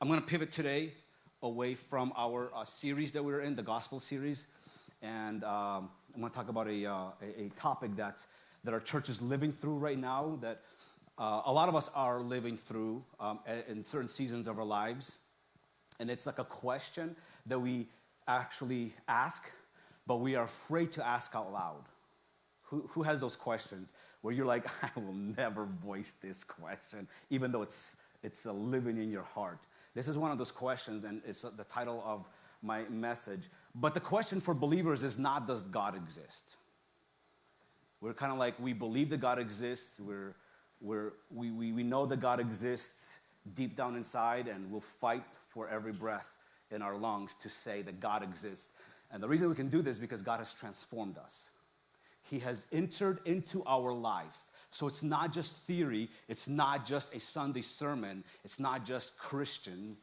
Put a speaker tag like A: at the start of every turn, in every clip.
A: I'm going to pivot today away from our series that we're in, the gospel series. And I'm going to talk about a topic that our church is living through right now, that a lot of us are living through in certain seasons of our lives. And it's like a question that we actually ask, but we are afraid to ask out loud. Who has those questions where you're like, I will never voice this question, even though it's living in your heart? This is one of those questions, and it's the title of my message. But the question for believers is not, does God exist? We're kind of like, we believe that God exists. We know that God exists deep down inside, and we'll fight for every breath in our lungs to say that God exists. And the reason we can do this is because God has transformed us. He has entered into our life. So it's not just theory. It's not just a Sunday sermon. It's not just Christian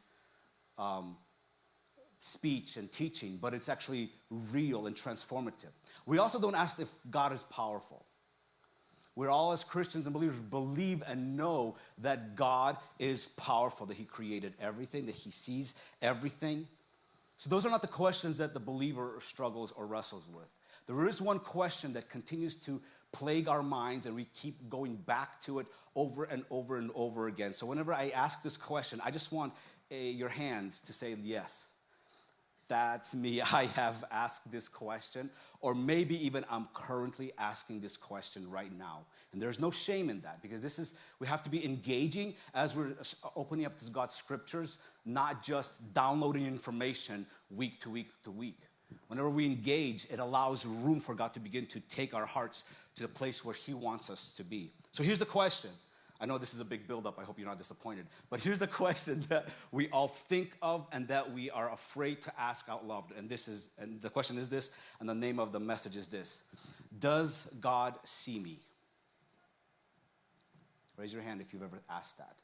A: speech and teaching, but it's actually real and transformative. We also don't ask if God is powerful. We're all, as Christians and believers, believe and know that God is powerful, that He created everything, that He sees everything. So those are not the questions that the believer struggles or wrestles with. There is one question that continues to plague our minds, and we keep going back to it over and over and over again. So whenever I ask this question, I just want your hands to say, yes, that's me. I have asked this question, or maybe even I'm currently asking this question right now. And there's no shame in that, because we have to be engaging as we're opening up to God's scriptures, not just downloading information week to week to week. Whenever we engage, it allows room for God to begin to take our hearts to the place where He wants us to be. So here's the question. I know this is a big buildup. I hope you're not disappointed. But here's the question that we all think of and that we are afraid to ask out loud. And the question is this, and the name of the message is this: does God see me? Raise your hand if you've ever asked that.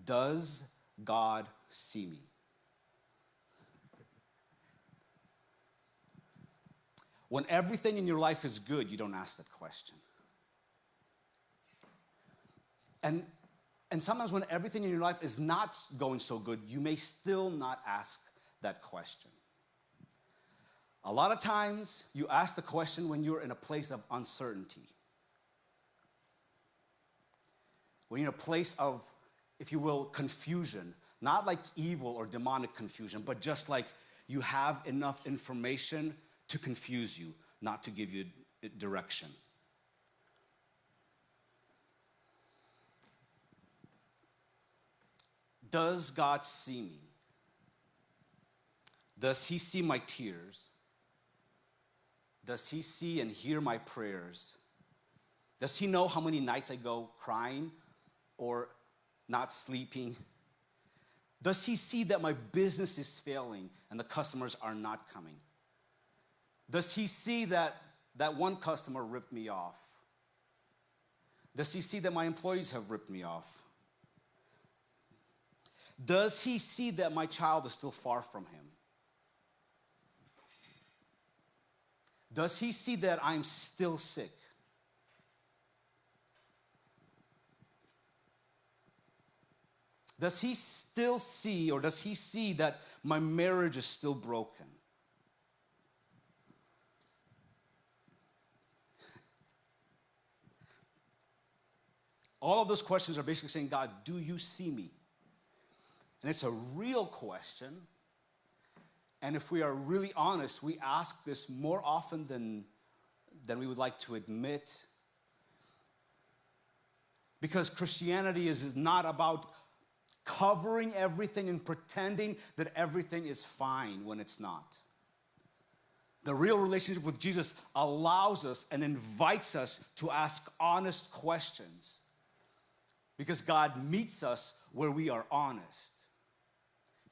A: Does God see me? When everything in your life is good, you don't ask that question. And sometimes when everything in your life is not going so good, you may still not ask that question. A lot of times, you ask the question when you're in a place of uncertainty. When you're in a place of, if you will, confusion. Not like evil or demonic confusion, but just like you have enough information to confuse you, not to give you direction. Does God see me? Does He see my tears? Does He see and hear my prayers? Does He know how many nights I go crying or not sleeping? Does He see that my business is failing and the customers are not coming? Does He see that one customer ripped me off? Does He see that my employees have ripped me off? Does He see that my child is still far from Him? Does He see that I'm still sick? Does He still see, or does He see that my marriage is still broken? All of those questions are basically saying, God, do you see me? And it's a real question. And if we are really honest, we ask this more often than we would like to admit. Because Christianity is not about covering everything and pretending that everything is fine when it's not. The real relationship with Jesus allows us and invites us to ask honest questions. Because God meets us where we are honest.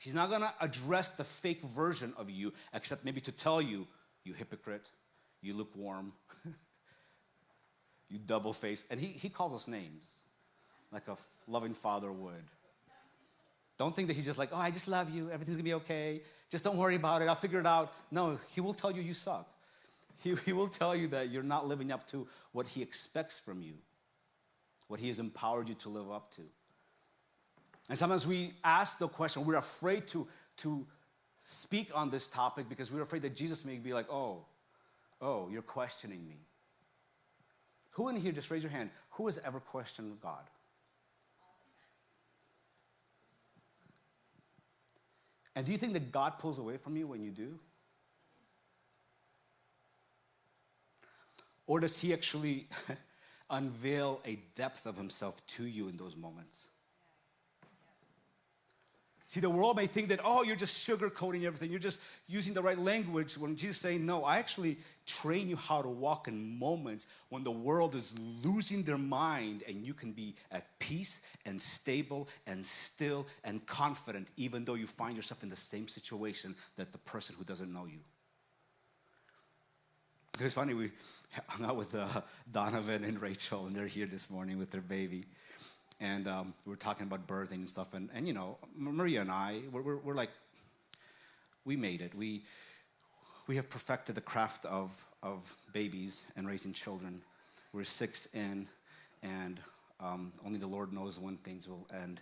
A: He's not going to address the fake version of you, except maybe to tell you, you hypocrite, you lukewarm, you double-faced. And he calls us names, like a loving father would. Don't think that He's just like, oh, I just love you, everything's going to be okay, just don't worry about it, I'll figure it out. No, He will tell you suck. He will tell you that you're not living up to what He expects from you, what He has empowered you to live up to. And sometimes we ask the question, we're afraid to speak on this topic because we're afraid that Jesus may be like, oh, you're questioning me. Who in here, just raise your hand, who has ever questioned God? And do you think that God pulls away from you when you do? Or does he actually unveil a depth of himself to you in those moments? See, the world may think that, oh, you're just sugarcoating everything. You're just using the right language. When Jesus is saying, no, I actually train you how to walk in moments when the world is losing their mind and you can be at peace and stable and still and confident even though you find yourself in the same situation that the person who doesn't know you. It was funny, we hung out with Donovan and Rachel, and they're here this morning with their baby. And we were talking about birthing and stuff. And you know, Maria and I, we're like, we made it. We have perfected the craft of babies and raising children. We're 6 in, and only the Lord knows when things will end.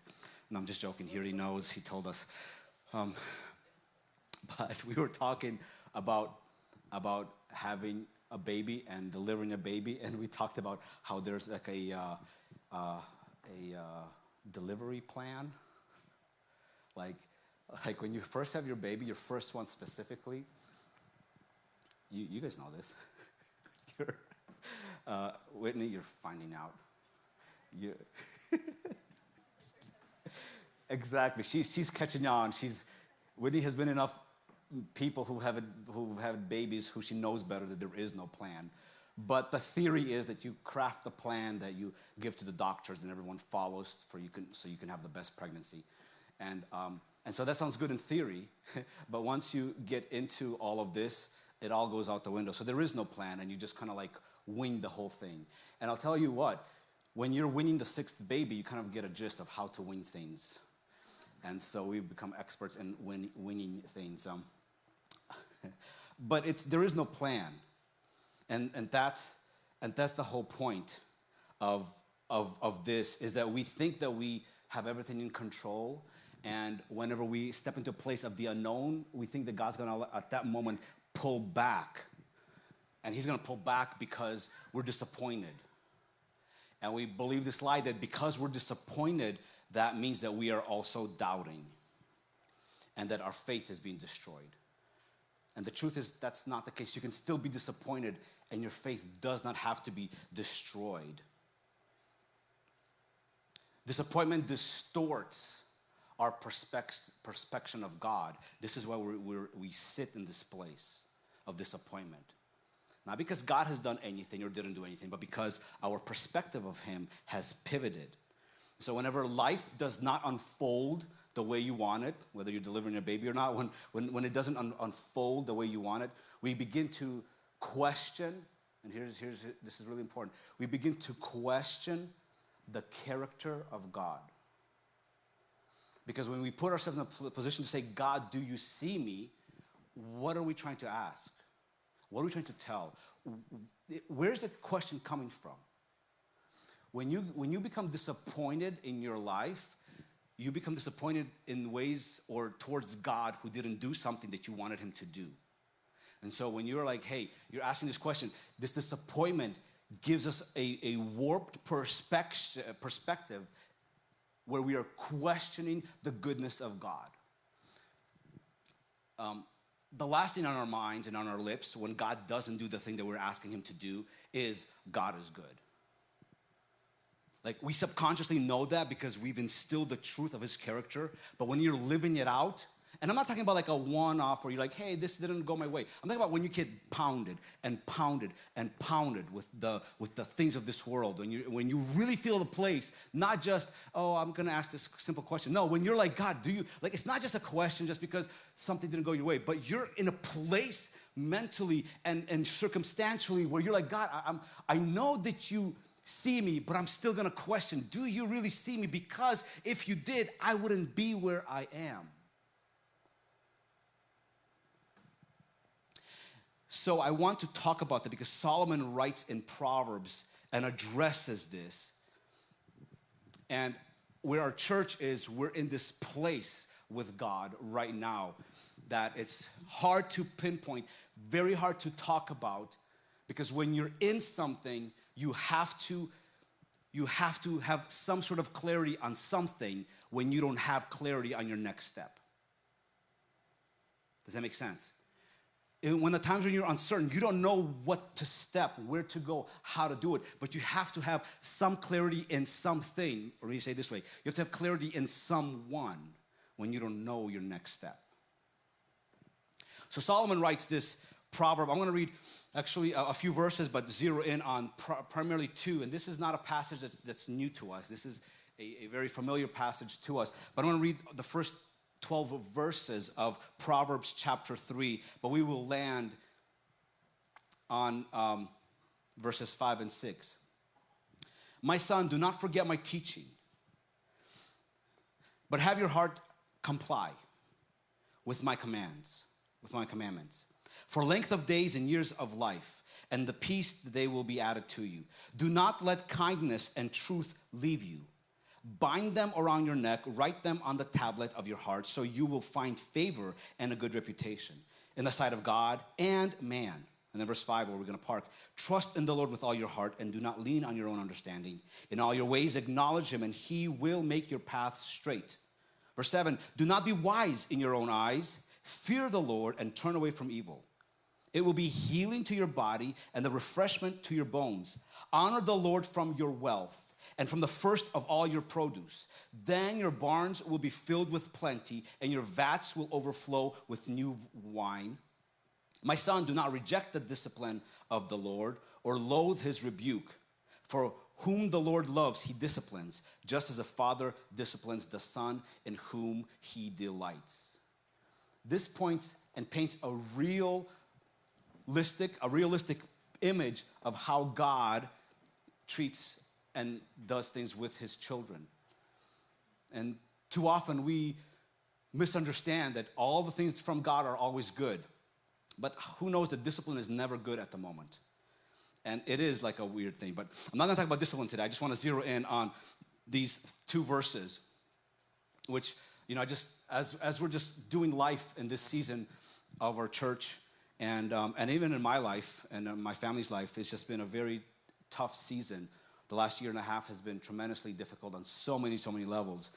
A: And I'm just joking. He already knows. He told us. But we were talking about having a baby and delivering a baby, and we talked about how there's like a delivery plan. Like when you first have your baby, your first one specifically, you guys know this. Whitney, you're finding out. Exactly. She's catching on. Whitney has been enough people who have babies who she knows better that there is no plan. But the theory is that you craft the plan that you give to the doctors and everyone follows so you can have the best pregnancy. And so that sounds good in theory, but once you get into all of this, it all goes out the window. So there is no plan, and you just kind of like wing the whole thing. And I'll tell you what, when you're winning the 6th baby, you kind of get a gist of how to wing things. And so we've become experts in winging things. But there is no plan. And that's the whole point of this, is that we think that we have everything in control, and whenever we step into a place of the unknown, we think that God's gonna, at that moment, pull back. And he's gonna pull back because we're disappointed. And we believe this lie that because we're disappointed, that means that we are also doubting and that our faith is being destroyed. And the truth is that's not the case. You can still be disappointed and your faith does not have to be destroyed. Disappointment distorts our perspective of God. This is why we sit in this place of disappointment. Not because God has done anything or didn't do anything, but because our perspective of him has pivoted. So whenever life does not unfold the way you want it, whether you're delivering a baby or not, when it doesn't unfold the way you want it, we begin to question, and this is really important, we begin to question the character of God. Because when we put ourselves in a position to say, God, do you see me? What are we trying to ask? What are we trying to tell? Where's the question coming from? When you become disappointed in your life, you become disappointed in ways or towards God who didn't do something that you wanted him to do. And so when you're like, hey, you're asking this question, this disappointment gives us a warped perspective where we are questioning the goodness of God. The last thing on our minds and on our lips when God doesn't do the thing that we're asking him to do is God is good. Like we subconsciously know that because we've instilled the truth of his character, but when you're living it out, and I'm not talking about like a one-off where you're like, hey, this didn't go my way. I'm talking about when you get pounded and pounded and pounded with the things of this world. When you really feel the place, not just, oh, I'm gonna ask this simple question. No, when you're like, God, do you, like it's not just a question just because something didn't go your way, but you're in a place mentally and circumstantially where you're like, God, I know that you see me, but I'm still gonna question, do you really see me? Because if you did, I wouldn't be where I am. So I want to talk about that because Solomon writes in Proverbs and addresses this. And where our church is, we're in this place with God right now that it's hard to pinpoint, very hard to talk about, because when you're in something, you have to have some sort of clarity on something when you don't have clarity on your next step. Does that make sense? When the times when you're uncertain, you don't know what to step, where to go, how to do it, but you have to have some clarity in something, or let me say it this way, you have to have clarity in someone when you don't know your next step. So Solomon writes this proverb. I'm going to read actually a few verses, but zero in on primarily two, and this is not a passage that's new to us. This is a very familiar passage to us, but I'm going to read the first 12 verses of Proverbs chapter 3, but we will land on verses 5 and 6. My son, do not forget my teaching, but have your heart comply with my commands, with my commandments. For length of days and years of life, and the peace they will be added to you. Do not let kindness and truth leave you. Bind them around your neck, write them on the tablet of your heart, so you will find favor and a good reputation in the sight of God and man. And then verse 5, where we're going to park. Trust in the Lord with all your heart and do not lean on your own understanding. In all your ways acknowledge him and he will make your paths straight. Verse 7, do not be wise in your own eyes. Fear the Lord and turn away from evil. It will be healing to your body and the refreshment to your bones. Honor the Lord from your wealth and from the first of all your produce. Then your barns will be filled with plenty, and your vats will overflow with new wine. My son, do not reject the discipline of the Lord or loathe his rebuke. For whom the Lord loves, he disciplines, just as a father disciplines the son in whom he delights. This points and paints a realistic image of how God treats and does things with his children. And too often we misunderstand that all the things from God are always good. But who knows that discipline is never good at the moment. And it is like a weird thing. But I'm not going to talk about discipline today. I just want to zero in on these two verses, which, you know, just as we're just doing life in this season of our church, and even in my life and my family's life, it's just been a very tough season. The last year and a half has been tremendously difficult on so many levels.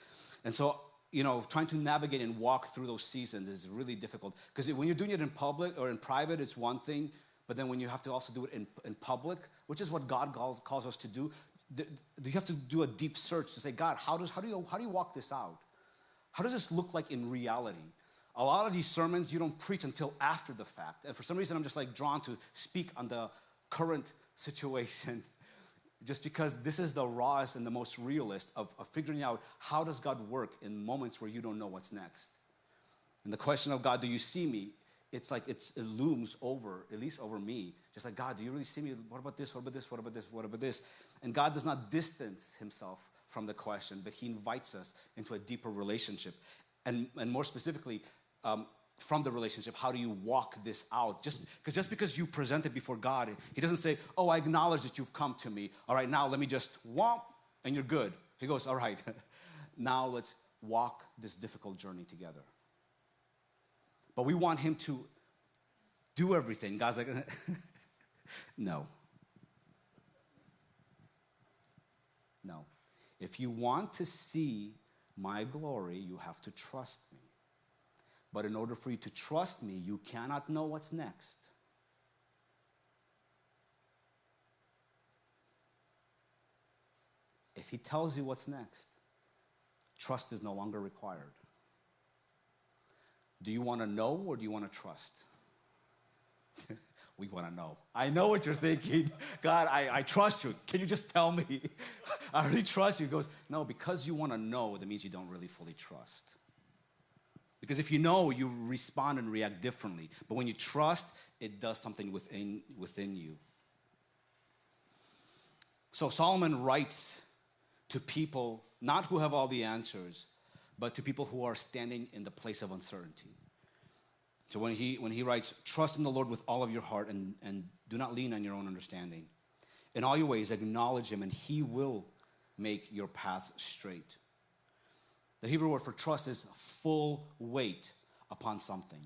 A: And so, you know, trying to navigate and walk through those seasons is really difficult. Because when you're doing it in public or in private, it's one thing. But then when you have to also do it in public, which is what God calls us to do, you have to do a deep search to say, God, how do you walk this out? How does this look like in reality? A lot of these sermons you don't preach until after the fact. And for some reason, I'm just like drawn to speak on the current situation, just because this is the rawest and the most realist of figuring out how does God work in moments where you don't know what's next. And the question of God, do you see me? It's like it looms over, at least over me. Just like, God, do you really see me? What about this? What about this? What about this? What about this? And God does not distance himself from the question, but he invites us into a deeper relationship. And more specifically, from the relationship, how do you walk this out? Just because you present it before God, he doesn't say, oh, I acknowledge that you've come to me. All right, now let me just walk and you're good. He goes, all right, now let's walk this difficult journey together. But we want him to do everything. God's like, no. No. If you want to see my glory, you have to trust me. But in order for you to trust me, you cannot know what's next. If he tells you what's next, trust is no longer required. Do you want to know or do you want to trust? We want to know. I know what you're thinking. God, I trust you. Can you just tell me? I really trust you. He goes, no, because you want to know, that means you don't really fully trust. Because if you know, you respond and react differently. But when you trust, it does something within you. So Solomon writes to people, not who have all the answers, but to people who are standing in the place of uncertainty. So when he writes, trust in the Lord with all of your heart and do not lean on your own understanding. In all your ways, acknowledge him and he will make your path straight. The Hebrew word for trust is full weight upon something.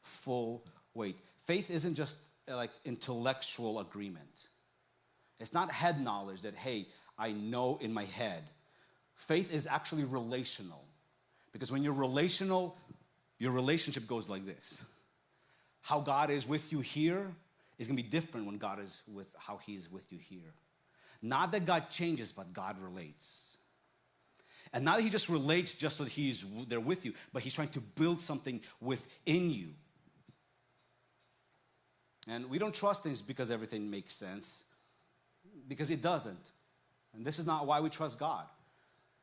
A: Full weight. Faith isn't just like intellectual agreement. It's not head knowledge that, hey, I know in my head. Faith is actually relational. Because when you're relational, your relationship goes like this. How God is with you here is going to be different when God is with how he is with you here. Not that God changes, but God relates. And not that he just relates just so that he's there with you, but he's trying to build something within you. And we don't trust things because everything makes sense, because it doesn't. And this is not why we trust God.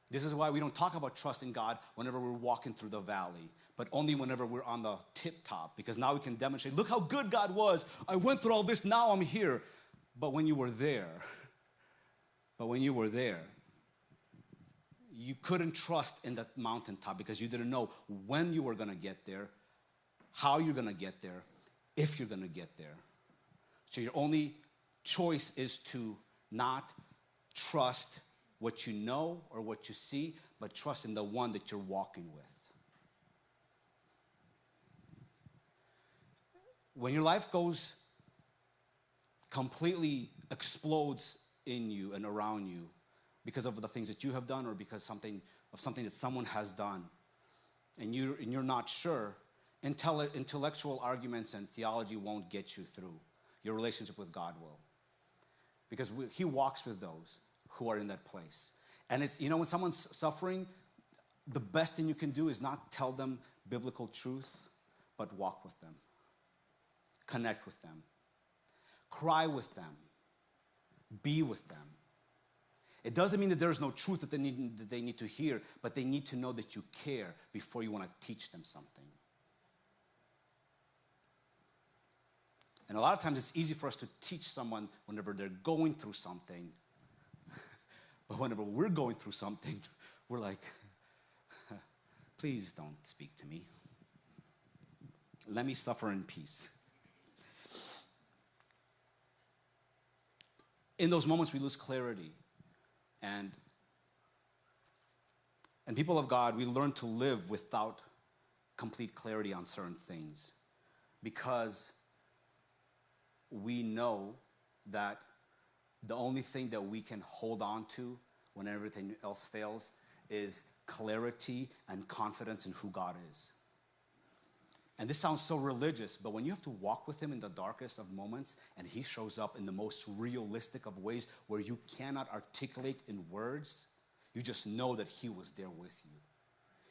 A: This is why we don't talk about trusting God whenever we're walking through the valley, but only whenever we're on the tip top, because now we can demonstrate, look how good God was. I went through all this, now I'm here. But when you were there, you couldn't trust in that mountaintop because you didn't know when you were going to get there, how you're going to get there, if you're going to get there. So your only choice is to not trust what you know or what you see, but trust in the one that you're walking with. When your life goes completely explodes in you and around you because of the things that you have done or because of something that someone has done, and you're not sure, intellectual arguments and theology won't get you through. Your relationship with God will. Because he walks with those who are in that place. And it's, when someone's suffering, the best thing you can do is not tell them biblical truth, but walk with them. Connect with them. Cry with them. Be with them. It doesn't mean that there's no truth that they need to hear, but they need to know that you care before you want to teach them something. And a lot of times it's easy for us to teach someone whenever they're going through something. But whenever we're going through something, we're like, please don't speak to me. Let me suffer in peace. In those moments, we lose clarity. And people of God, we learn to live without complete clarity on certain things, because we know that the only thing that we can hold on to when everything else fails is clarity and confidence in who God is. And this sounds so religious, but when you have to walk with him in the darkest of moments and he shows up in the most realistic of ways where you cannot articulate in words, you just know that he was there with you.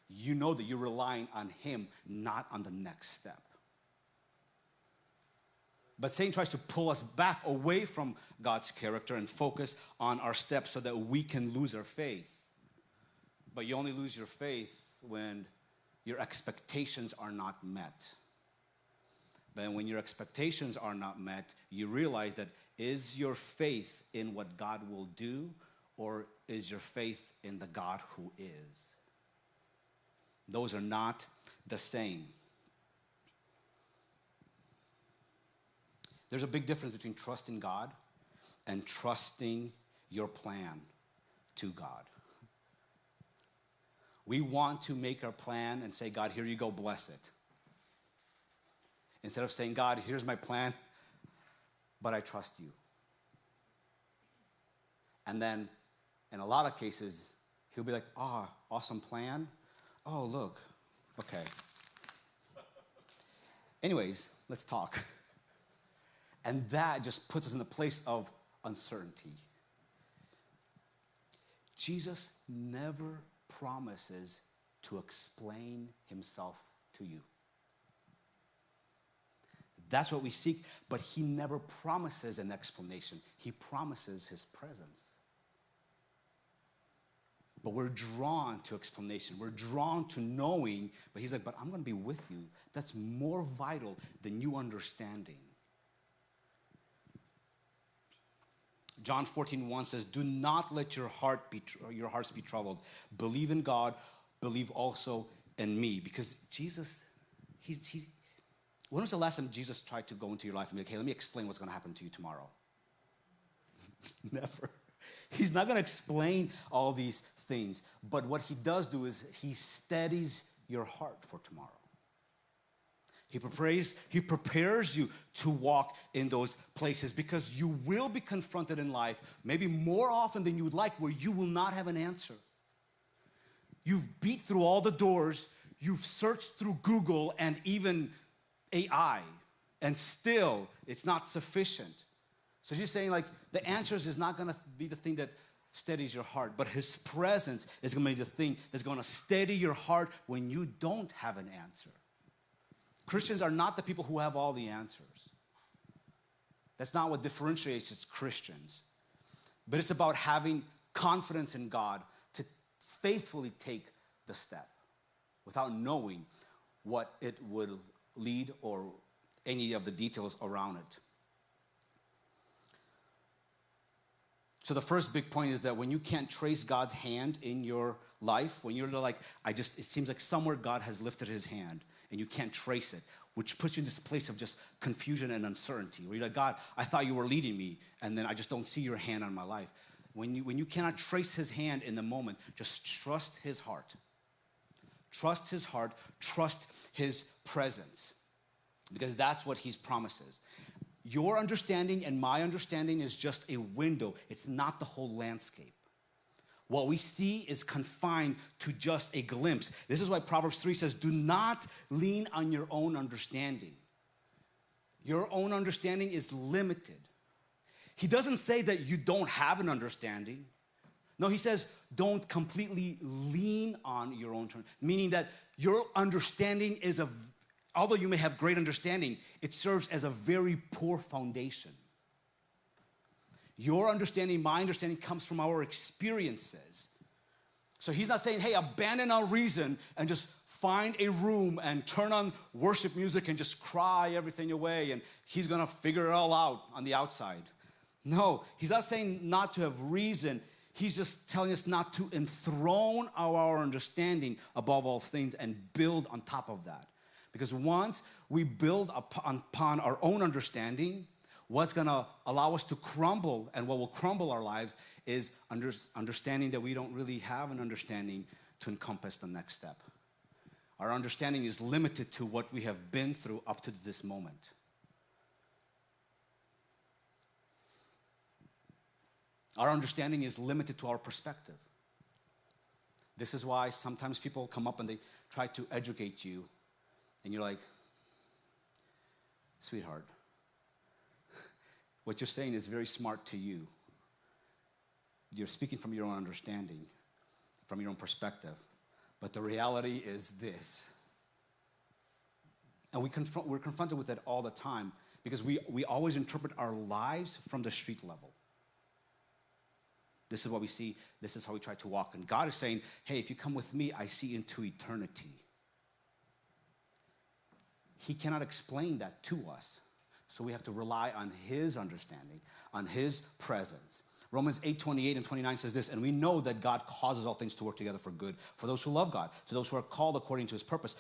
A: You know that you're relying on him, not on the next step. But Satan tries to pull us back away from God's character and focus on our steps so that we can lose our faith. But you only lose your faith when your expectations are not met. But when your expectations are not met, you realize that, is your faith in what God will do, or is your faith in the God who is? Those are not the same. There's a big difference between trusting God and trusting your plan to God. We want to make our plan and say, God, here you go, bless it. Instead of saying, God, here's my plan, but I trust you. And then, in a lot of cases, he'll be like, awesome plan. Oh, look, okay. Anyways, let's talk. And that just puts us in a place of uncertainty. Jesus never promises to explain himself to you. That's what we seek, but he never promises an explanation. He promises his presence. But we're drawn to explanation. We're drawn to knowing, but he's like, but I'm going to be with you. That's more vital than you understanding. John 14:1 says, do not let your hearts be troubled. Believe in God, believe also in me. Because Jesus, when was the last time Jesus tried to go into your life and be like, hey, let me explain what's going to happen to you tomorrow? Never. He's not going to explain all these things. But what he does do is he steadies your heart for tomorrow. He prepares you to walk in those places because you will be confronted in life, maybe more often than you would like, where you will not have an answer. You've beat through all the doors, you've searched through Google and even AI, and still it's not sufficient. So she's saying, like, the answers is not gonna be the thing that steadies your heart, but his presence is gonna be the thing that's gonna steady your heart when you don't have an answer. Christians are not the people who have all the answers. That's not what differentiates us Christians. But it's about having confidence in God to faithfully take the step without knowing what it would lead or any of the details around it. So the first big point is that when you can't trace God's hand in your life, when you're like, it seems like somewhere God has lifted his hand and you can't trace it, which puts you in this place of just confusion and uncertainty, where you're like, God, I thought you were leading me, and then I just don't see your hand on my life. When you cannot trace his hand in the moment, just trust his heart. Trust his heart, trust his presence, because that's what he promises. Your understanding and my understanding is just a window. It's not the whole landscape. What we see is confined to just a glimpse. This is why Proverbs 3 says, do not lean on your own understanding. Your own understanding is limited. He doesn't say that you don't have an understanding. No, he says don't completely lean on your own turn, meaning that your understanding is although you may have great understanding, it serves as a very poor foundation. Your understanding, my understanding comes from our experiences. So he's not saying, hey, abandon our reason and just find a room and turn on worship music and just cry everything away and he's gonna figure it all out on the outside. No, he's not saying not to have reason. He's just telling us not to enthrone our understanding above all things and build on top of that. Because once we build upon our own understanding, what's gonna allow us to crumble and what will crumble our lives is understanding that we don't really have an understanding to encompass the next step. Our understanding is limited to what we have been through up to this moment. Our understanding is limited to our perspective. This is why sometimes people come up and they try to educate you and you're like, sweetheart, what you're saying is very smart to you. You're speaking from your own understanding, from your own perspective. But the reality is this. And we're confronted with it all the time because we always interpret our lives from the street level. This is what we see. This is how we try to walk. And God is saying, hey, if you come with me, I see into eternity. He cannot explain that to us. So we have to rely on his understanding, on his presence. Romans 8:28 and 29 says this, and we know that God causes all things to work together for good, for those who love God, to those who are called according to his purpose.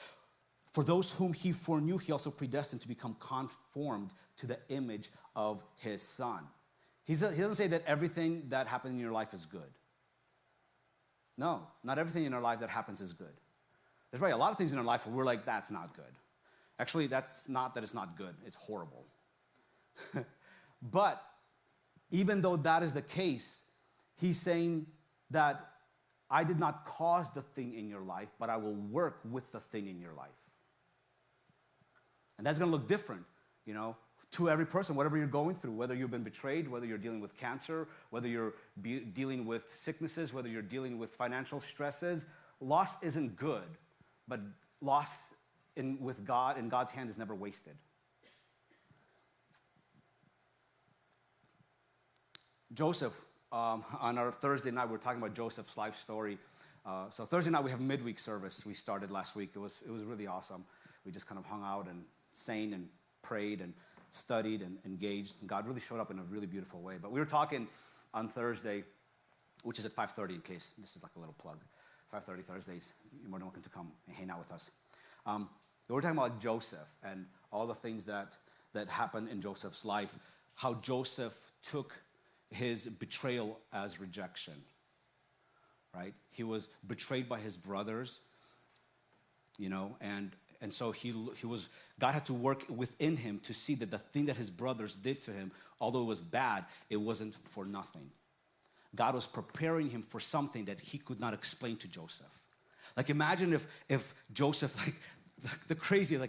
A: For those whom he foreknew, he also predestined to become conformed to the image of his Son. He doesn't say that everything that happened in your life is good. No, not everything in our life that happens is good. There's probably a lot of things in our life where we're like, that's not good. Actually, that's not that it's not good, it's horrible. But even though that is the case, he's saying that I did not cause the thing in your life, but I will work with the thing in your life. And that's going to look different, to every person, whatever you're going through, whether you've been betrayed, whether you're dealing with cancer, whether you're dealing with sicknesses, whether you're dealing with financial stresses. Loss isn't good, but loss with God in God's hand is never wasted. Joseph, on our Thursday night, we were talking about Joseph's life story. So Thursday night we have midweek service. We started last week. It was really awesome. We just kind of hung out and sang and prayed and studied and engaged. And God really showed up in a really beautiful way. But we were talking on Thursday, which is at 5:30 in case this is like a little plug. 5:30 Thursdays. You're more than welcome to come and hang out with us. We're talking about Joseph and all the things that happened in Joseph's life. How Joseph took his betrayal as rejection, right? He was betrayed by his brothers, and so he was, God had to work within him to see that the thing that his brothers did to him, although it was bad, it wasn't for nothing. God was preparing him for something that he could not explain to Joseph. Like imagine if Joseph,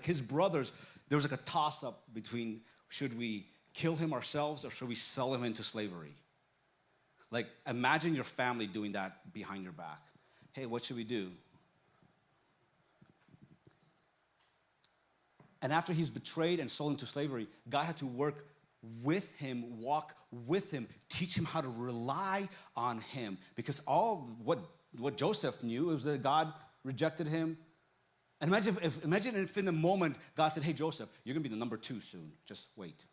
A: his brothers, there was like a toss-up between should we kill him ourselves or should we sell him into slavery? Like imagine your family doing that behind your back. Hey, what should we do? And after he's betrayed and sold into slavery, God had to work with him, walk with him, teach him how to rely on him. Because all what Joseph knew was that God rejected him. And imagine if in the moment God said, hey, Joseph, you're going to be the number 2 soon. Just wait.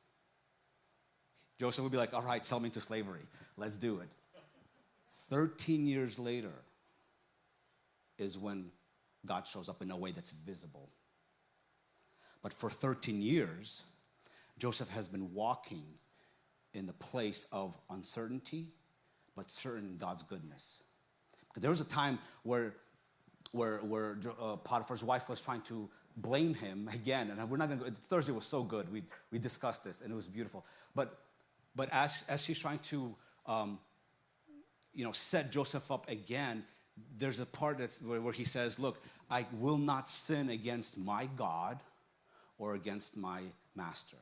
A: Joseph would be like, all right, sell me into slavery. Let's do it. 13 years later is when God shows up in a way that's visible. But for 13 years, Joseph has been walking in the place of uncertainty, but certain God's goodness. Because there was a time where Potiphar's wife was trying to blame him again, and we're not going to. Thursday was so good. We discussed this, and it was beautiful. But as she's trying to, set Joseph up again, there's a part where he says, "Look, I will not sin against my God or against my master."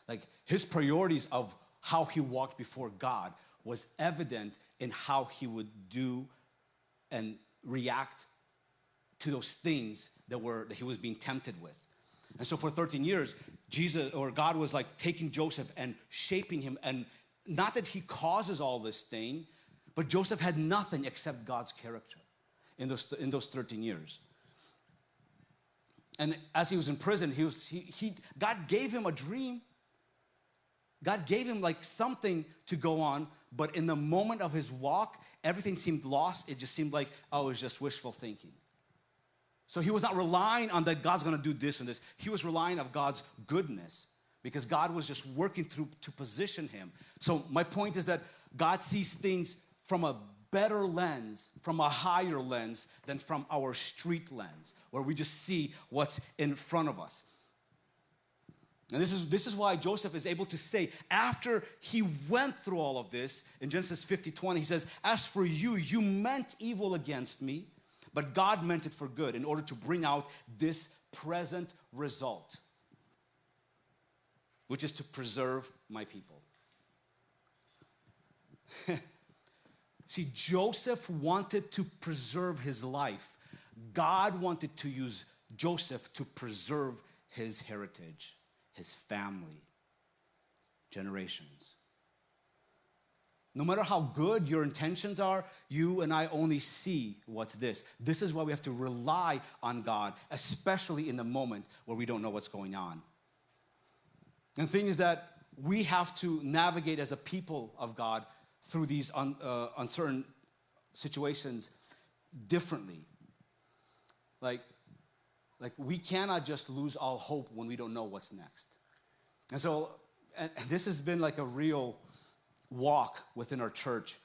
A: Like his priorities of how he walked before God was evident in how he would do and react to those things that he was being tempted with. And so for 13 years, God was like taking Joseph and shaping him. And not that he causes all this thing, but Joseph had nothing except God's character in those 13 years. And as he was in prison, God gave him a dream. God gave him like something to go on, but in the moment of his walk, everything seemed lost. It just seemed like, it was just wishful thinking. So he was not relying on that God's gonna do this and this. He was relying on God's goodness because God was just working through to position him. So my point is that God sees things from a better lens, from a higher lens than from our street lens, where we just see what's in front of us. And this is why Joseph is able to say, after he went through all of this, in Genesis 50:20, he says, as for you, you meant evil against me, but God meant it for good in order to bring out this present result, which is to preserve my people. See, Joseph wanted to preserve his life. God wanted to use Joseph to preserve his heritage, his family, generations. No matter how good your intentions are, you and I only see what's this. This is why we have to rely on God, especially in the moment where we don't know what's going on. And the thing is that we have to navigate as a people of God through these uncertain situations differently. Like we cannot just lose all hope when we don't know what's next. And so, and this has been like a real walk within our church.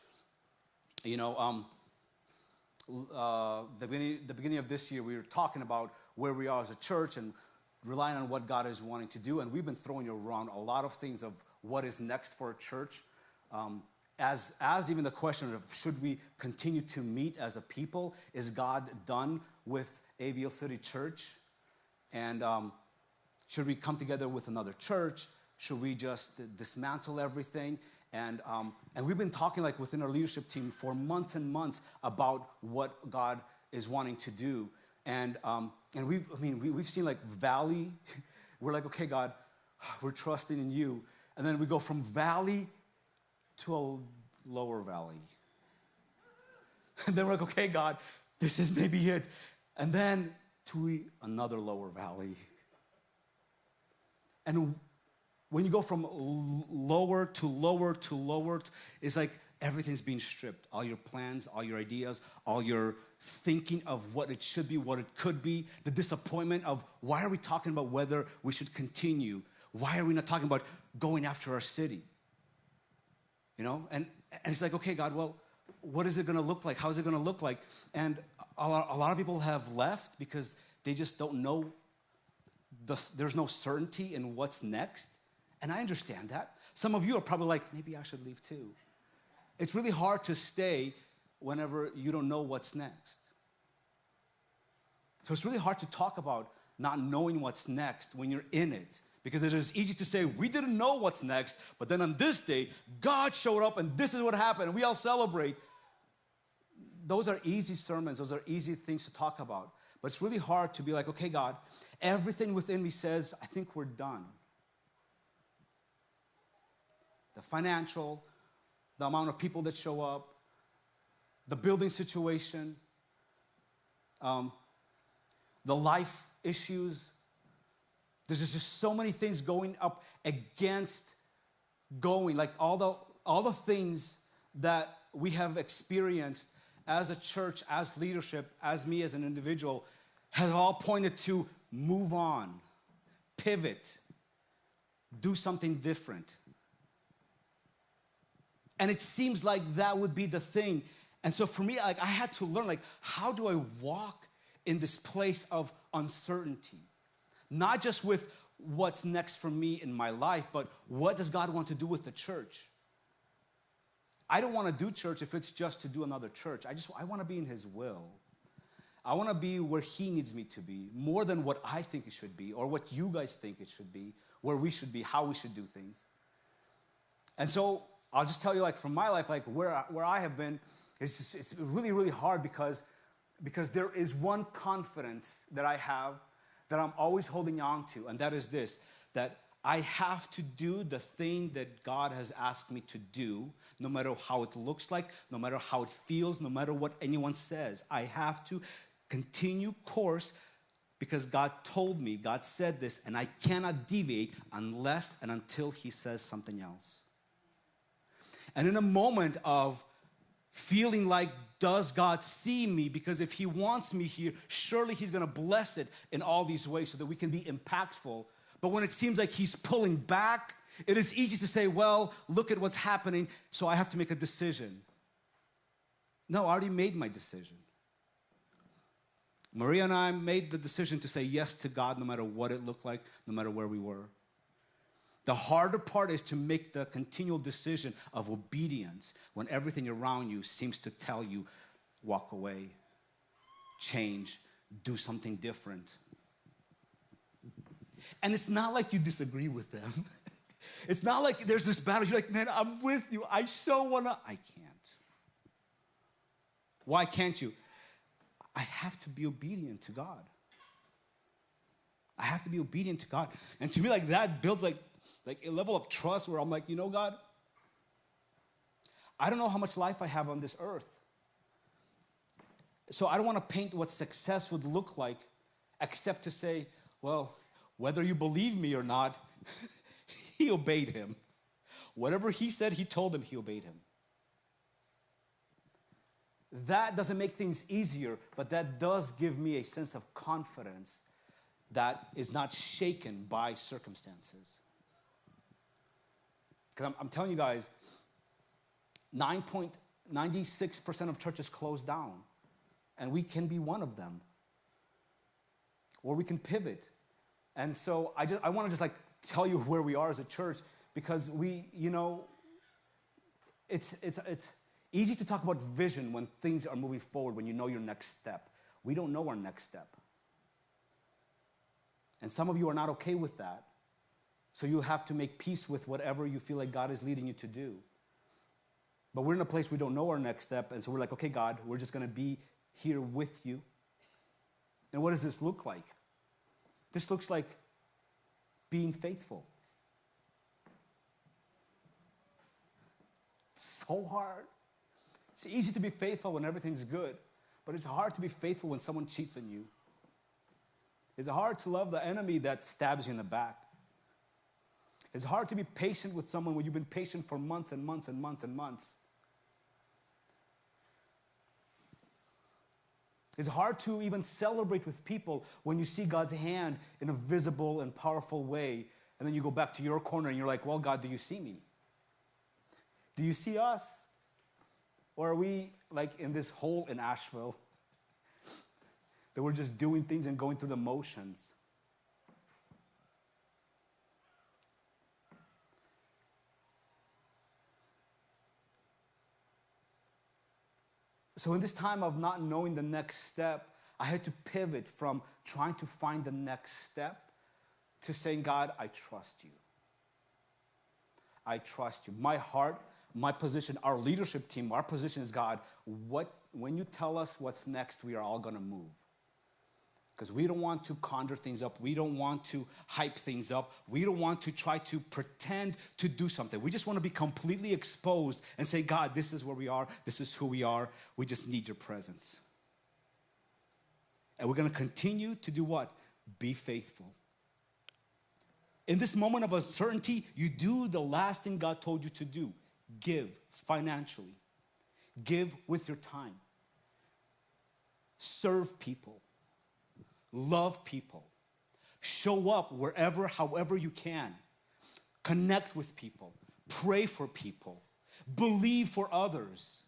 A: The beginning of this year, we were talking about where we are as a church and relying on what God is wanting to do. And we've been throwing around a lot of things of what is next for a church. As even the question of should we continue to meet as a people? Is God done with AVL City Church? And should we come together with another church? Should we just dismantle everything? And we've been talking like within our leadership team for months and months about what God is wanting to do. And we've seen like valley. We're like, okay, God, we're trusting in you. And then we go from valley to a lower valley. And then we're like, okay, God, this is maybe it. And then to another lower valley. And when you go from lower to lower to lower, it's like everything's being stripped. All your plans, all your ideas, all your thinking of what it should be, what it could be, the disappointment of why are we talking about whether we should continue? Why are we not talking about going after our city? you know? And it's like, okay, God, well, what is it going to look like? How is it going to look like? And a lot of people have left because they just don't know. There's no certainty in what's next. And I understand that. Some of you are probably like, maybe I should leave too. It's really hard to stay whenever you don't know what's next. So it's really hard to talk about not knowing what's next when you're in it. Because it is easy to say, we didn't know what's next, but then on this day, God showed up and this is what happened, and we all celebrate. Those are easy sermons. Those are easy things to talk about. But it's really hard to be like, okay, God, everything within me says, I think we're done. The financial, the amount of people that show up, the building situation, the life issues. There's just so many things going up against going. Like all the things that we have experienced as a church, as leadership, as me as an individual, has all pointed to move on, pivot, do something different. And it seems like that would be the thing. And so for me, like, I had to learn, like, how do I walk in this place of uncertainty? Not just with what's next for me in my life, but what does God want to do with the church? I don't want to do church if it's just to do another church. I want to be in His will. I want to be where He needs me to be, more than what I think it should be or what you guys think it should be, where we should be, how we should do things. And so I'll just tell you, like, from my life, like, where I have been, it's really, really hard because there is one confidence that I have that I'm always holding on to, and that is this, that I have to do the thing that God has asked me to do, no matter how it looks like, no matter how it feels, no matter what anyone says. I have to continue course because God told me, God said this, and I cannot deviate unless and until He says something else. And in a moment of feeling like, does God see me? Because if He wants me here, surely He's going to bless it in all these ways so that we can be impactful. But when it seems like He's pulling back, it is easy to say, well, look at what's happening, so I have to make a decision. No, I already made my decision. Maria and I made the decision to say yes to God no matter what it looked like, no matter where we were. The harder part is to make the continual decision of obedience when everything around you seems to tell you, walk away, change, do something different. And it's not like you disagree with them. It's not like there's this battle. You're like, man, I'm with you. I so want to. I can't. Why can't you? I have to be obedient to God. I have to be obedient to God. And to me, like, that builds like a level of trust where I'm like, you know, God, I don't know how much life I have on this earth. So I don't want to paint what success would look like except to say, well, whether you believe me or not, He obeyed Him. Whatever He said, He told him, He obeyed Him. That doesn't make things easier, but that does give me a sense of confidence that is not shaken by circumstances. Because I'm telling you guys, 96% of churches close down, and we can be one of them. Or we can pivot. And so I want to just like tell you where we are as a church, because we, you know, it's easy to talk about vision when things are moving forward, when you know your next step. We don't know our next step. And some of you are not okay with that. So you have to make peace with whatever you feel like God is leading you to do. But we're in a place we don't know our next step, and so we're like, okay, God, we're just going to be here with you. And what does this look like? This looks like being faithful. It's so hard. It's easy to be faithful when everything's good, but it's hard to be faithful when someone cheats on you. It's hard to love the enemy that stabs you in the back. It's hard to be patient with someone when you've been patient for months and months and months and months. It's hard to even celebrate with people when you see God's hand in a visible and powerful way, and then you go back to your corner and you're like, well, God, do you see me? Do you see us? Or are we like in this hole in Asheville that we're just doing things and going through the motions? So in this time of not knowing the next step, I had to pivot from trying to find the next step to saying, God, I trust you. I trust you. My heart, my position, our leadership team, our position is, God, when you tell us what's next, we are all going to move. Because we don't want to conjure things up. We don't want to hype things up. We don't want to try to pretend to do something. We just want to be completely exposed and say, God, this is where we are. This is who we are. We just need your presence. And we're going to continue to do what? Be faithful. In this moment of uncertainty, you do the last thing God told you to do. Give financially. Give with your time. Serve people. Love people. Show up wherever, however you can. Connect with people. Pray for people. Believe for others.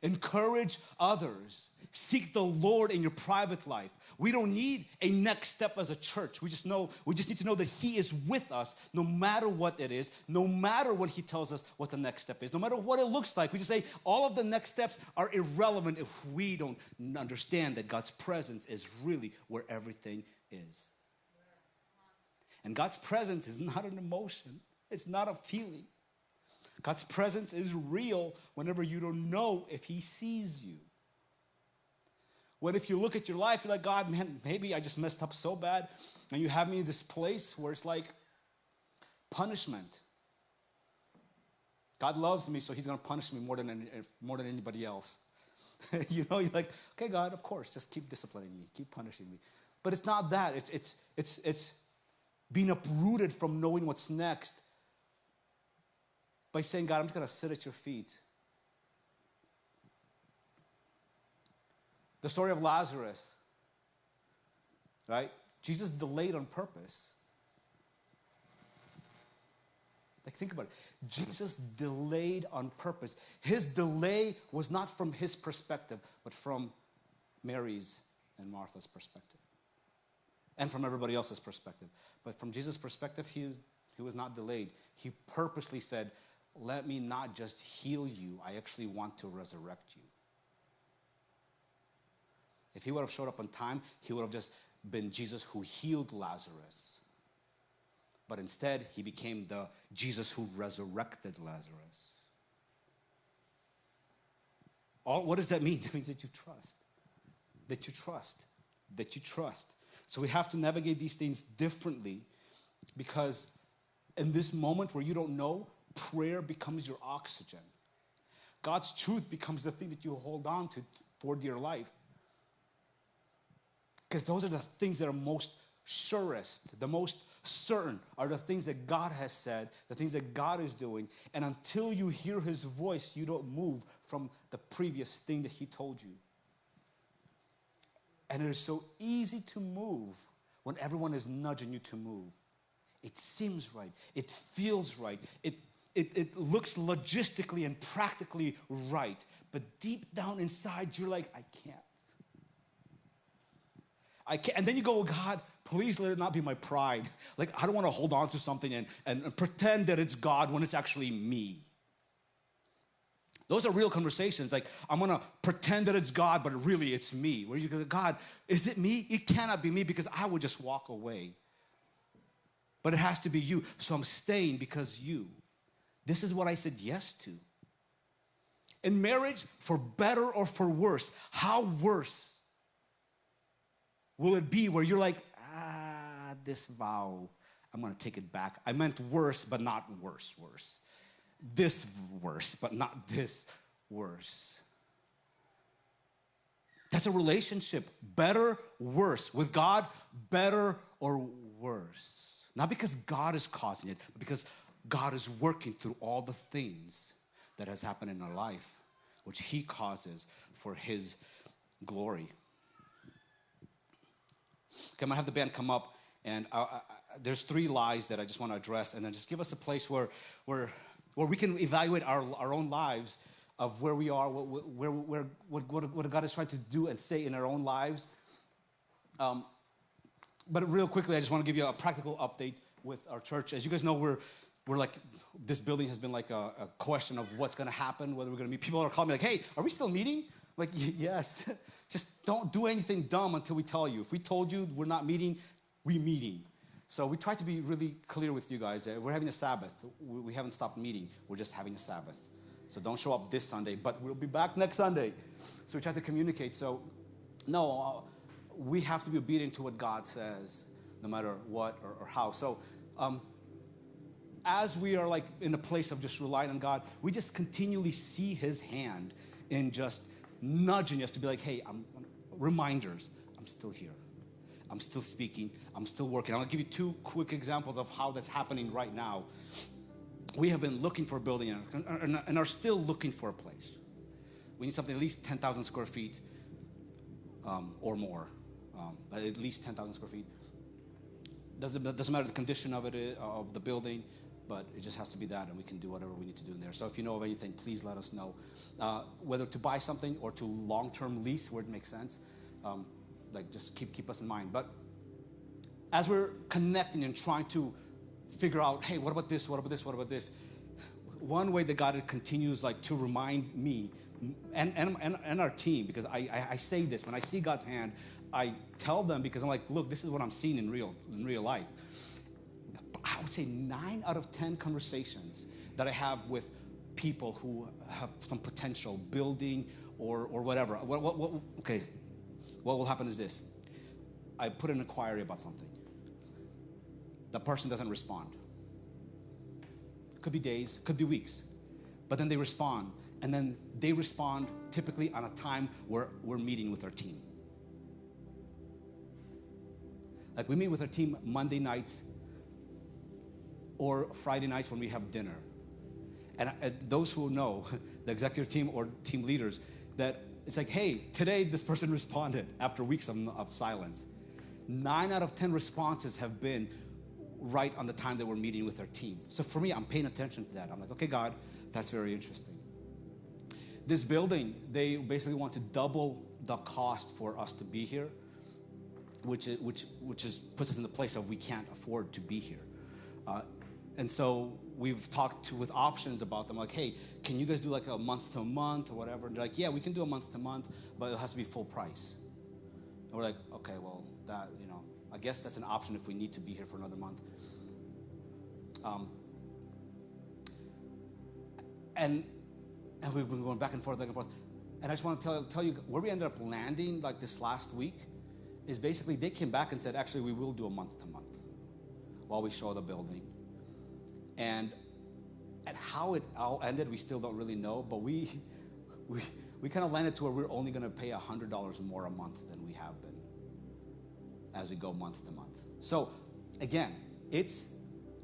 A: Encourage others. Seek the Lord in your private life. We don't need a next step as a church. We just need to know that He is with us no matter what it is, no matter what He tells us what the next step is, no matter what it looks like. We just say all of the next steps are irrelevant if we don't understand that God's presence is really where everything is. And God's presence is not an emotion. It's not a feeling. God's presence is real whenever you don't know if He sees you. When if you look at your life, you're like, God, man, maybe I just messed up so bad. And you have me in this place where it's like punishment. God loves me, so He's going to punish me more than anybody else. You know, you're like, okay, God, of course, just keep disciplining me, keep punishing me. But it's not that. It's being uprooted from knowing what's next by saying, God, I'm just going to sit at your feet. The story of Lazarus, right? Jesus delayed on purpose. Like, think about it. Jesus delayed on purpose. His delay was not from His perspective, but from Mary's and Martha's perspective. And from everybody else's perspective. But from Jesus' perspective, he was not delayed. He purposely said, let me not just heal you, I actually want to resurrect you. If He would have showed up on time, He would have just been Jesus who healed Lazarus. But instead, He became the Jesus who resurrected Lazarus. What does that mean? It means that you trust. That you trust. That you trust. So we have to navigate these things differently, because in this moment where you don't know, prayer becomes your oxygen. God's truth becomes the thing that you hold on to for dear life. Because those are the things that are most surest, the most certain, are the things that God has said, the things that God is doing. And until you hear His voice, you don't move from the previous thing that He told you. And it is so easy to move when everyone is nudging you to move. It seems right. It feels right. It looks logistically and practically right. But deep down inside, you're like, I can't. And then you go, God, please let it not be my pride. Like, I don't want to hold on to something and pretend that it's God when it's actually me. Those are real conversations. Like, I'm going to pretend that it's God, but really it's me. Where you go, God, is it me? It cannot be me, because I would just walk away. But it has to be you. So I'm staying because you. This is what I said yes to. In marriage, for better or for worse, how worse will it be where you're like, this vow, I'm going to take it back. I meant worse, but not worse. This worse, but not this worse. That's a relationship. Better, worse. With God, better or worse. Not because God is causing it, but because God is working through all the things that has happened in our life, which He causes for His glory. Okay, I'm going to have the band come up, and there's 3 lies that I just want to address, and then just give us a place where where we can evaluate our own lives of where we are, what God is trying to do and say in our own lives. But real quickly, I just want to give you a practical update with our church. As you guys know, we're like, this building has been like a question of what's going to happen, whether we're going to meet. People are calling me like, hey, are we still meeting? Like, yes. Just don't do anything dumb until we tell you. If we told you we're not meeting, we're meeting. So we try to be really clear with you guys. We're having a Sabbath. We haven't stopped meeting. We're just having a Sabbath. So don't show up this Sunday, but we'll be back next Sunday. So we try to communicate. So no, we have to be obedient to what God says, no matter what or how. So as we are like in a place of just relying on God, we just continually see his hand in just nudging us to be like, hey, reminders, I'm still here. I'm still speaking. I'm still working. I'll give you 2 quick examples of how that's happening right now. We have been looking for a building and are still looking for a place. We need something at least 10,000 square feet or more, but at least 10,000 square feet. Doesn't matter the condition of it, of the building, but it just has to be that, and we can do whatever we need to do in there. So if you know of anything, please let us know. Whether to buy something or to long-term lease where it makes sense, like just keep us in mind. But as we're connecting and trying to figure out, hey, what about this? What about this? What about this? One way that God continues like to remind me and our team, because I say this when I see God's hand, I tell them because I'm like, look, this is what I'm seeing in real life. I would say 9 out of 10 conversations that I have with people who have some potential building or whatever. Okay, what will happen is this. I put an inquiry about something. The person doesn't respond. Could be days, could be weeks. But then they respond. And then they respond typically on a time where we're meeting with our team. Like we meet with our team Monday nights or Friday nights when we have dinner. And those who know, the executive team or team leaders, that it's like, hey, today this person responded after weeks of silence. 9 out of 10 responses have been right on the time that we're meeting with our team. So for me, I'm paying attention to that. I'm like, okay, God, that's very interesting. This building, they basically want to double the cost for us to be here, which puts us in the place of we can't afford to be here. And so we've talked with options about them, like, hey, can you guys do like a month to month or whatever? And they're like, yeah, we can do a month to month, but it has to be full price. And we're like, okay, well, that, I guess that's an option if we need to be here for another month. And we've been going back and forth. And I just want to tell you where we ended up landing like this last week is basically they came back and said, actually, we will do a month to month while we show the building. And how it all ended, we still don't really know, but we kind of landed to where we're only going to pay $100 more a month than we have been as we go month to month. So again, it's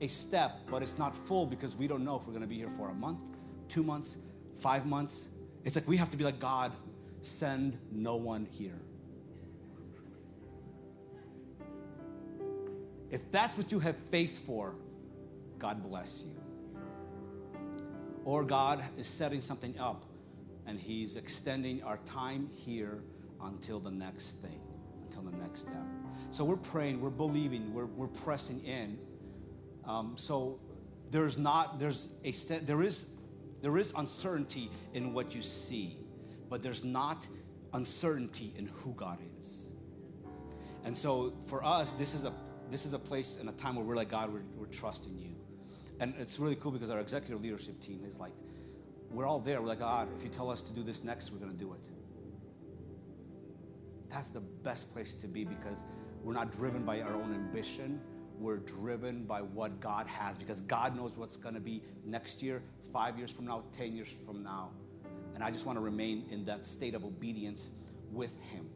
A: a step, but it's not full because we don't know if we're going to be here for a month, 2 months, 5 months. It's like we have to be like, God, send no one here. If that's what you have faith for, God bless you. Or God is setting something up and he's extending our time here until the next thing, until the next step. So we're praying, we're believing, we're pressing in. So there is uncertainty in what you see, but there's not uncertainty in who God is. And so for us, this is a place and a time where we're like, God, we're trusting you. And it's really cool because our executive leadership team is like, we're all there. We're like, God, if you tell us to do this next, we're going to do it. That's the best place to be because we're not driven by our own ambition. We're driven by what God has because God knows what's going to be next year, 5 years from now, 10 years from now. And I just want to remain in that state of obedience with him.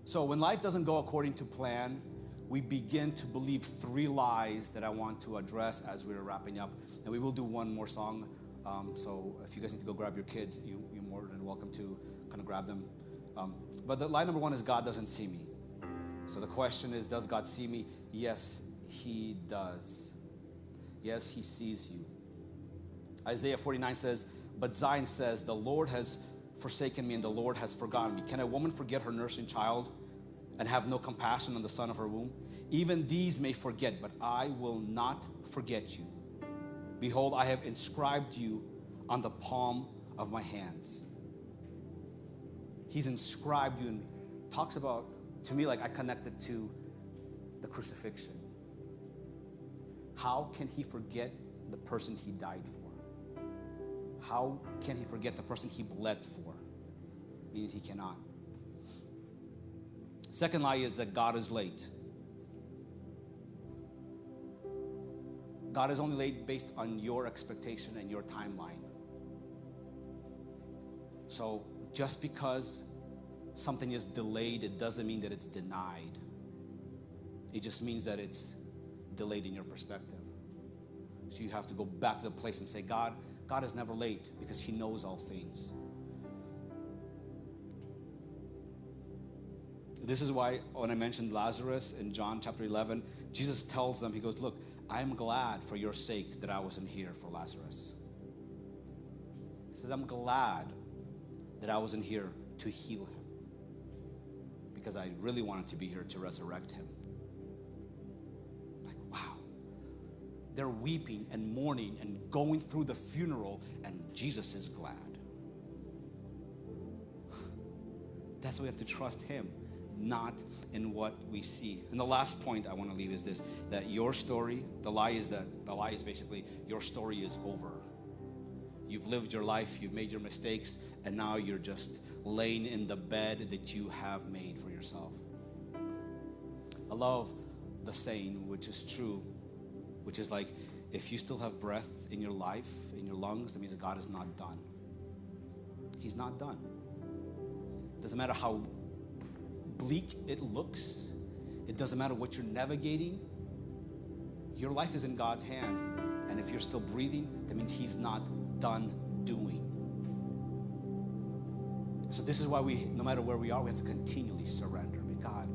A: So when life doesn't go according to plan, we begin to believe 3 lies that I want to address as we're wrapping up. And we will do one more song. So if you guys need to go grab your kids, you're more than welcome to kind of grab them. But the lie number 1 is God doesn't see me. So the question is, does God see me? Yes, he does. Yes, he sees you. Isaiah 49 says, but Zion says, the Lord has forsaken me and the Lord has forgotten me. Can a woman forget her nursing child and have no compassion on the son of her womb? Even these may forget, but I will not forget you. Behold, I have inscribed you on the palm of my hands. He's inscribed you, and talks about, to me, like I connect it to the crucifixion. How can he forget the person he died for? How can he forget the person he bled for? Meaning he cannot. Second lie is that God is late. God is only late based on your expectation and your timeline. So just because something is delayed, it doesn't mean that it's denied. It just means that it's delayed in your perspective. So you have to go back to the place and say, God is never late because he knows all things. This is why when I mentioned Lazarus in John chapter 11, Jesus tells them, he goes, look, I am glad for your sake that I wasn't here for Lazarus. He says, I'm glad that I wasn't here to heal him because I really wanted to be here to resurrect him. Like, wow. They're weeping and mourning and going through the funeral, and Jesus is glad. That's why we have to trust him, not in what we see. And the last point I want to leave is this, that your story, the lie is basically your story is over. You've lived your life, you've made your mistakes, and now you're just laying in the bed that you have made for yourself. I love the saying, which is true, which is like, if you still have breath in your life, in your lungs, that means that God is not done. He's not done. Doesn't matter how bleak it looks. It doesn't matter what you're navigating. Your life is in God's hand. And if you're still breathing, that means he's not done doing. So this is why no matter where we are, we have to continually surrender. God,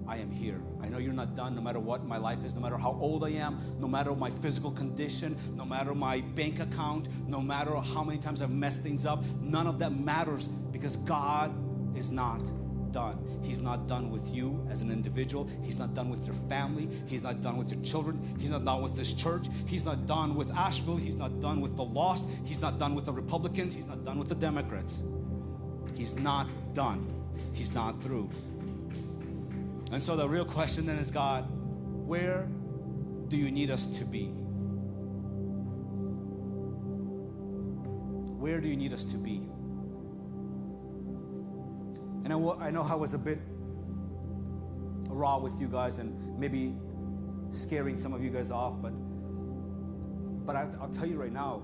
A: I am here. I know you're not done, no matter what my life is, no matter how old I am, no matter my physical condition, no matter my bank account, no matter how many times I've messed things up. None of that matters because God is not done. He's not done with you as an individual. He's not done with your family. He's not done with your children. He's not done with this church. He's not done with Asheville. He's not done with the lost. He's not done with the Republicans. He's not done with the Democrats. He's not done. He's not through. And so the real question then is, God, where do you need us to be? Where do you need us to be? And I know I was a bit raw with you guys and maybe scaring some of you guys off, but I'll tell you right now,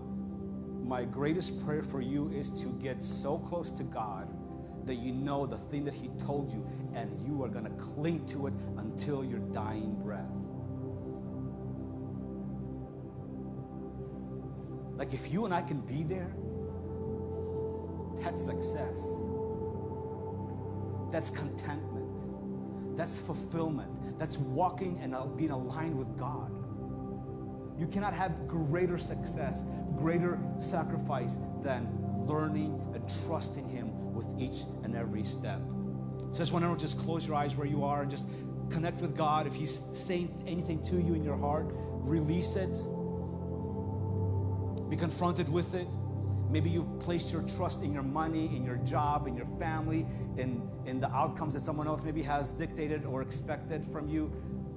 A: my greatest prayer for you is to get so close to God that you know the thing that he told you and you are going to cling to it until your dying breath. Like if you and I can be there, that's success. That's contentment. That's fulfillment. That's walking and being aligned with God. You cannot have greater success, greater sacrifice than learning and trusting him with each and every step. So I just want to close your eyes where you are and just connect with God. If he's saying anything to you in your heart, release it. Be confronted with it. Maybe you've placed your trust in your money, in your job, in your family, in the outcomes that someone else maybe has dictated or expected from you.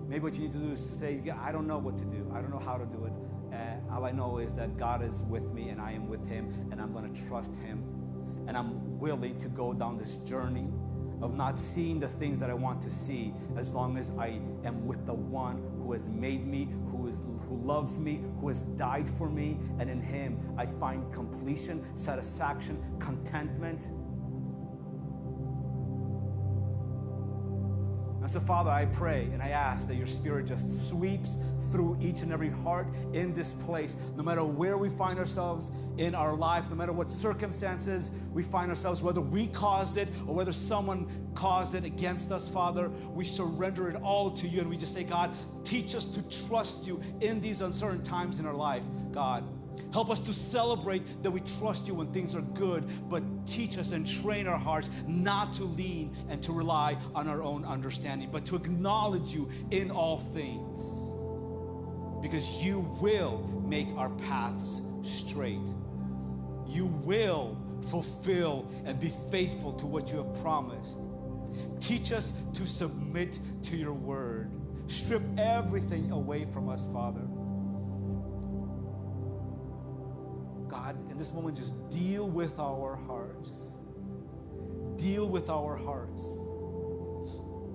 A: Maybe what you need to do is to say, I don't know what to do. I don't know how to do it. All I know is that God is with me and I am with him and I'm going to trust him. And I'm willing to go down this journey of not seeing the things that I want to see as long as I am with the one who has made me, who loves me, who has died for me, and in him I find completion, satisfaction, contentment. And so, Father, I pray and I ask that your Spirit just sweeps through each and every heart in this place, no matter where we find ourselves in our life, no matter what circumstances we find ourselves, whether we caused it or whether someone caused it against us, Father, we surrender it all to you and we just say, God, teach us to trust you in these uncertain times in our life, God. Help us to celebrate that we trust you when things are good, but teach us and train our hearts not to lean and to rely on our own understanding, but to acknowledge you in all things. Because you will make our paths straight. You will fulfill and be faithful to what you have promised. Teach us to submit to your word. Strip everything away from us, Father. God, in this moment, just deal with our hearts. Deal with our hearts.